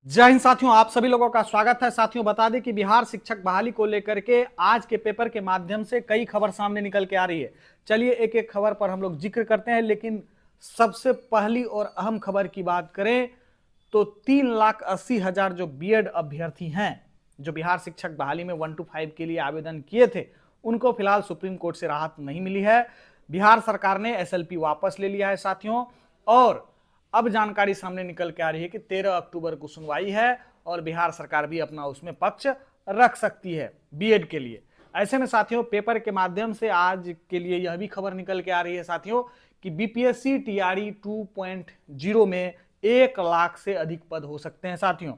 जय हिंद साथियों, आप सभी लोगों का स्वागत है। साथियों बता दें कि बिहार शिक्षक बहाली को लेकर के आज के पेपर के माध्यम से कई खबर सामने निकल के आ रही है। चलिए एक एक खबर पर हम लोग जिक्र करते हैं, लेकिन सबसे पहली और अहम खबर की बात करें तो 3,80,000 जो बीएड अभ्यर्थी हैं जो बिहार शिक्षक बहाली में 1 to 5 के लिए आवेदन किए थे, उनको फिलहाल सुप्रीम कोर्ट से राहत नहीं मिली है। बिहार सरकार ने एसएलपी वापस ले लिया है साथियों, और अब जानकारी सामने निकल के आ रही है कि 13 अक्टूबर को सुनवाई है और बिहार सरकार भी अपना उसमें पक्ष रख सकती है बीएड के लिए। ऐसे में साथियों पेपर के माध्यम से आज के लिए यह भी खबर निकल के आ रही है साथियों कि बीपीएससी टीआरई 2.0 में 1 लाख से अधिक पद हो सकते हैं साथियों।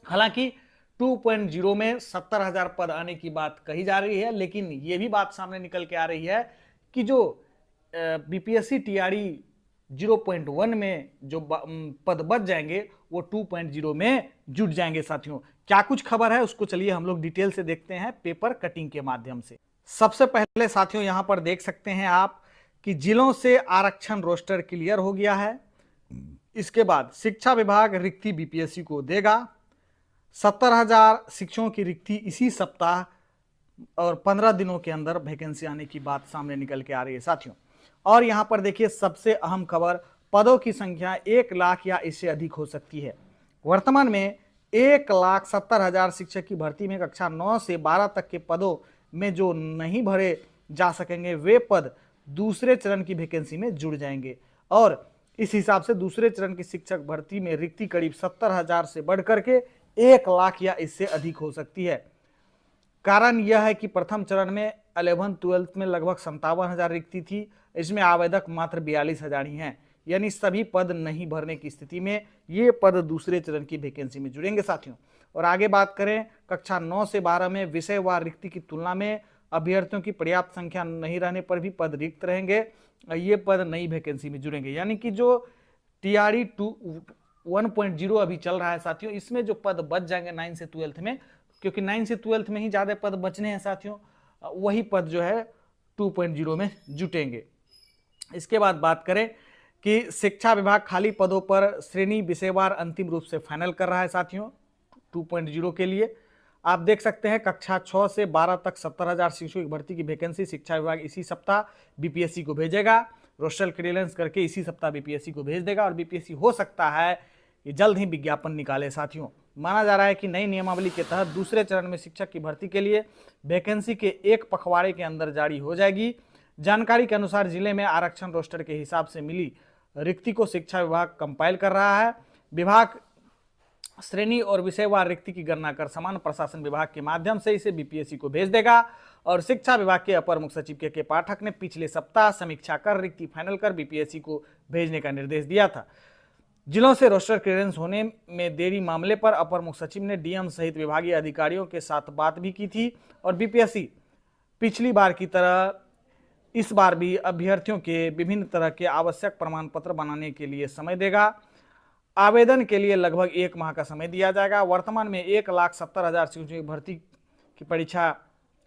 हालांकि 2.0 में 70,000 पद आने की बात कही जा रही है, लेकिन यह भी बात सामने निकल के आ रही है कि जो बीपीएससी टीआरई 0.1 में जो पद बच जाएंगे वो 2.0 में जुट जाएंगे साथियों। क्या कुछ खबर है उसको चलिए हम लोग डिटेल से देखते हैं पेपर कटिंग के माध्यम से। सबसे पहले साथियों यहां पर देख सकते हैं आप कि जिलों से आरक्षण रोस्टर क्लियर हो गया है। इसके बाद शिक्षा विभाग रिक्ति बीपीएससी को देगा। 70,000 शिक्षकों की रिक्ति इसी सप्ताह और 15 दिनों के अंदर वैकेंसी आने की बात सामने निकल के आ रही है साथियों। और यहां पर देखिए सबसे अहम खबर, पदों की संख्या 1 लाख या इससे अधिक हो सकती है। वर्तमान में 1,70,000 शिक्षक की भर्ती में कक्षा 9 से 12 तक के पदों में जो नहीं भरे जा सकेंगे वे पद दूसरे चरण की वैकेंसी में जुड़ जाएंगे, और इस हिसाब से दूसरे चरण की शिक्षक भर्ती में रिक्ति करीब 70,000 से बढ़कर के 1 लाख या इससे अधिक हो सकती है। कारण यह है कि प्रथम चरण में 11-12 में लगभग 57,000 रिक्ति थी, इसमें आवेदक मात्र 42,000 ही हैं, यानी सभी पद नहीं भरने की स्थिति में ये पद दूसरे चरण की वैकेंसी में जुड़ेंगे साथियों। और आगे बात करें कक्षा 9 से 12 में विषयवार रिक्ति की तुलना में अभ्यर्थियों की पर्याप्त संख्या नहीं रहने पर भी पद रिक्त रहेंगे, ये पद नई वैकेंसी में जुड़ेंगे। यानी कि जो टीआरई 1.0 अभी चल रहा है साथियों, इसमें जो पद बच जाएंगे 9 से 12 में, क्योंकि 9 से 12 में ही ज्यादा पद बचने हैं साथियों, वही पद जो है 2.0 में जुटेंगे। इसके बाद बात करें कि शिक्षा विभाग खाली पदों पर श्रेणी विषयवार अंतिम रूप से फाइनल कर रहा है साथियों 2.0 के लिए। आप देख सकते हैं कक्षा 6 से 12 तक 70,000 शिक्षकों की भर्ती की वैकेंसी शिक्षा विभाग इसी सप्ताह बीपीएससी को भेजेगा। रोस्टर क्लियरेंस करके इसी सप्ताह बीपीएससी को भेज देगा, और बीपीएससी हो सकता है कि जल्द ही विज्ञापन निकाले साथियों। माना जा रहा है कि नई नियमावली के तहत दूसरे चरण में शिक्षक की भर्ती के लिए वैकेंसी के एक पखवाड़े के अंदर जारी हो जाएगी। जानकारी के अनुसार जिले में आरक्षण रोस्टर के हिसाब से मिली रिक्ति को शिक्षा विभाग कंपाइल कर रहा है। विभाग श्रेणी और विषयवार रिक्ति की गणना कर समान प्रशासन विभाग के माध्यम से इसे बीपीएससी को भेज देगा, और शिक्षा विभाग के अपर मुख्य सचिव के पाठक ने पिछले सप्ताह समीक्षा कर रिक्ति फाइनल कर बीपीएससी को भेजने का निर्देश दिया था। जिलों से रोस्टर क्लियरेंस होने में देरी मामले पर अपर मुख्य सचिव ने डीएम सहित विभागीय अधिकारियों के साथ बात भी की थी, और बीपीएससी पिछली बार की तरह इस बार भी अभ्यर्थियों के विभिन्न तरह के आवश्यक प्रमाण पत्र बनाने के लिए समय देगा। आवेदन के लिए लगभग 1 माह का समय दिया जाएगा। वर्तमान में 1,70,000 शिक्षकों की भर्ती की परीक्षा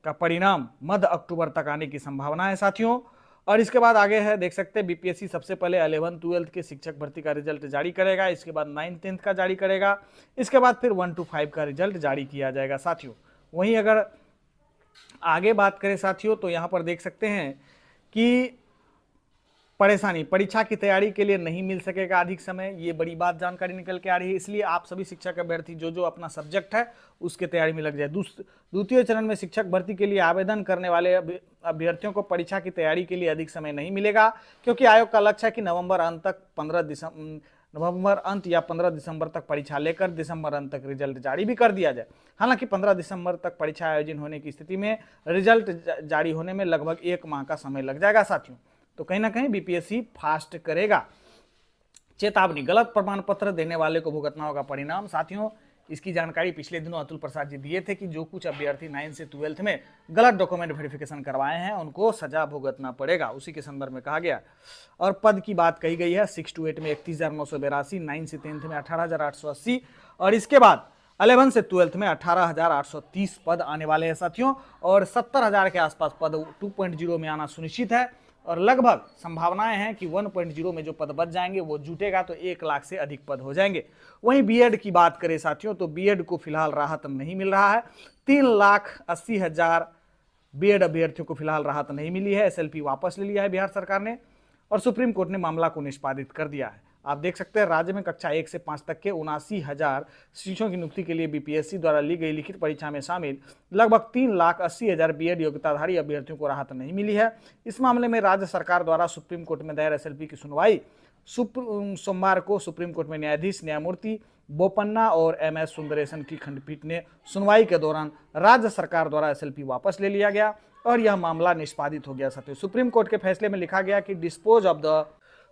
का परिणाम मध्य अक्टूबर तक आने की संभावना है साथियों। और इसके बाद आगे है देख सकते हैं बीपीएससी सबसे पहले 11-12 के शिक्षक भर्ती का रिजल्ट जारी करेगा, इसके बाद 9-10 का जारी करेगा, इसके बाद फिर 1 to 5 का रिजल्ट जारी किया जाएगा साथियों। वहीं अगर आगे बात करें साथियों तो यहाँ पर देख सकते हैं कि परेशानी परीक्षा की तैयारी के लिए नहीं मिल सकेगा अधिक समय, ये बड़ी बात जानकारी निकल के आ रही है। इसलिए आप सभी शिक्षक अभ्यर्थी जो अपना सब्जेक्ट है उसके तैयारी में लग जाए। द्वितीय चरण में शिक्षक भर्ती के लिए आवेदन करने वाले अभ्यर्थियों को परीक्षा की तैयारी के लिए अधिक समय नहीं मिलेगा, क्योंकि आयोग का लक्ष्य है कि नवंबर अंत या 15 दिसंबर तक परीक्षा लेकर दिसंबर अंत तक रिजल्ट जारी भी कर दिया जाए। हालांकि 15 दिसंबर तक परीक्षा आयोजन होने की स्थिति में रिजल्ट जारी होने में लगभग 1 माह का समय लग जाएगा साथियों। तो कहीं ना कहीं बीपीएससी फास्ट करेगा। चेतावनी, गलत प्रमाण पत्र देने वाले को भुगतना होगा परिणाम साथियों। इसकी जानकारी पिछले दिनों अतुल प्रसाद जी दिए थे कि जो कुछ अभ्यर्थी 9 से 12 में गलत डॉक्यूमेंट वेरिफिकेशन करवाए हैं उनको सजा भुगतना पड़ेगा, उसी के संदर्भ में कहा गया। और पद की बात कही गई है 6 to 8 में 31,982, 9 से 10 में 18,880, और इसके बाद 11 से 12 में 18,830 पद आने वाले हैं साथियों। और 70,000 के आसपास पद 2.0 में आना सुनिश्चित है। और लगभग संभावनाएं हैं कि 1.0 में जो पद बच जाएंगे वो जुटेगा तो 1 लाख से अधिक पद हो जाएंगे। वहीं बीएड की बात करें साथियों तो बीएड को फिलहाल राहत नहीं मिल रहा है। 3,80,000 बीएड अभ्यर्थियों को फिलहाल राहत नहीं मिली है। एसएलपी वापस ले लिया है बिहार सरकार ने और सुप्रीम कोर्ट ने मामला को निष्पादित कर दिया है। आप देख सकते हैं राज्य में कक्षा 1 से 5 तक के 79,000 शिक्षकों की नियुक्ति के लिए बीपीएससी द्वारा ली गई लिखित परीक्षा में शामिल लगभग 3,80,000 बीएड योग्यताधारी अभ्यर्थियों को राहत नहीं मिली है। इस मामले में राज्य सरकार द्वारा सुप्रीम कोर्ट में दायर एसएलपी की सुनवाई सोमवार को सुप्रीम कोर्ट में न्यायाधीश न्यायमूर्ति बोपन्ना और एमएस सुंदरेशन की खंडपीठ ने सुनवाई के दौरान राज्य सरकार द्वारा एसएलपी वापस ले लिया गया और यह मामला निष्पादित हो गया। साथियों, सुप्रीम कोर्ट के फैसले में लिखा गया कि dispose of the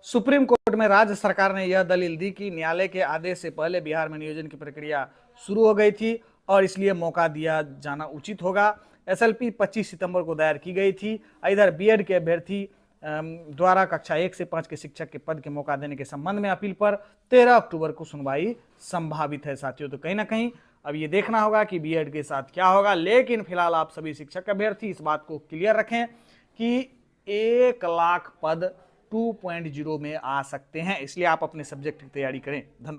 supreme court में राज्य सरकार ने यह दलील दी कि न्यायालय के आदेश से पहले बिहार में नियोजन की प्रक्रिया शुरू हो गई थी और इसलिए मौका दिया जाना उचित होगा। एसएलपी 25 सितंबर को दायर की गई थी। इधर बीएड के अभ्यर्थी द्वारा कक्षा 1 से 5 के शिक्षक के पद के मौका देने के संबंध में अपील पर 13 अक्टूबर को सुनवाई संभावित है। साथियों, तो कहीं ना कहीं अब ये देखना होगा कि बीएड के साथ क्या होगा, लेकिन फिलहाल आप सभी शिक्षक अभ्यर्थी इस बात को क्लियर रखें कि 1 लाख पद 2.0 में आ सकते हैं, इसलिए आप अपने सब्जेक्ट की तैयारी करें। धन्यवाद।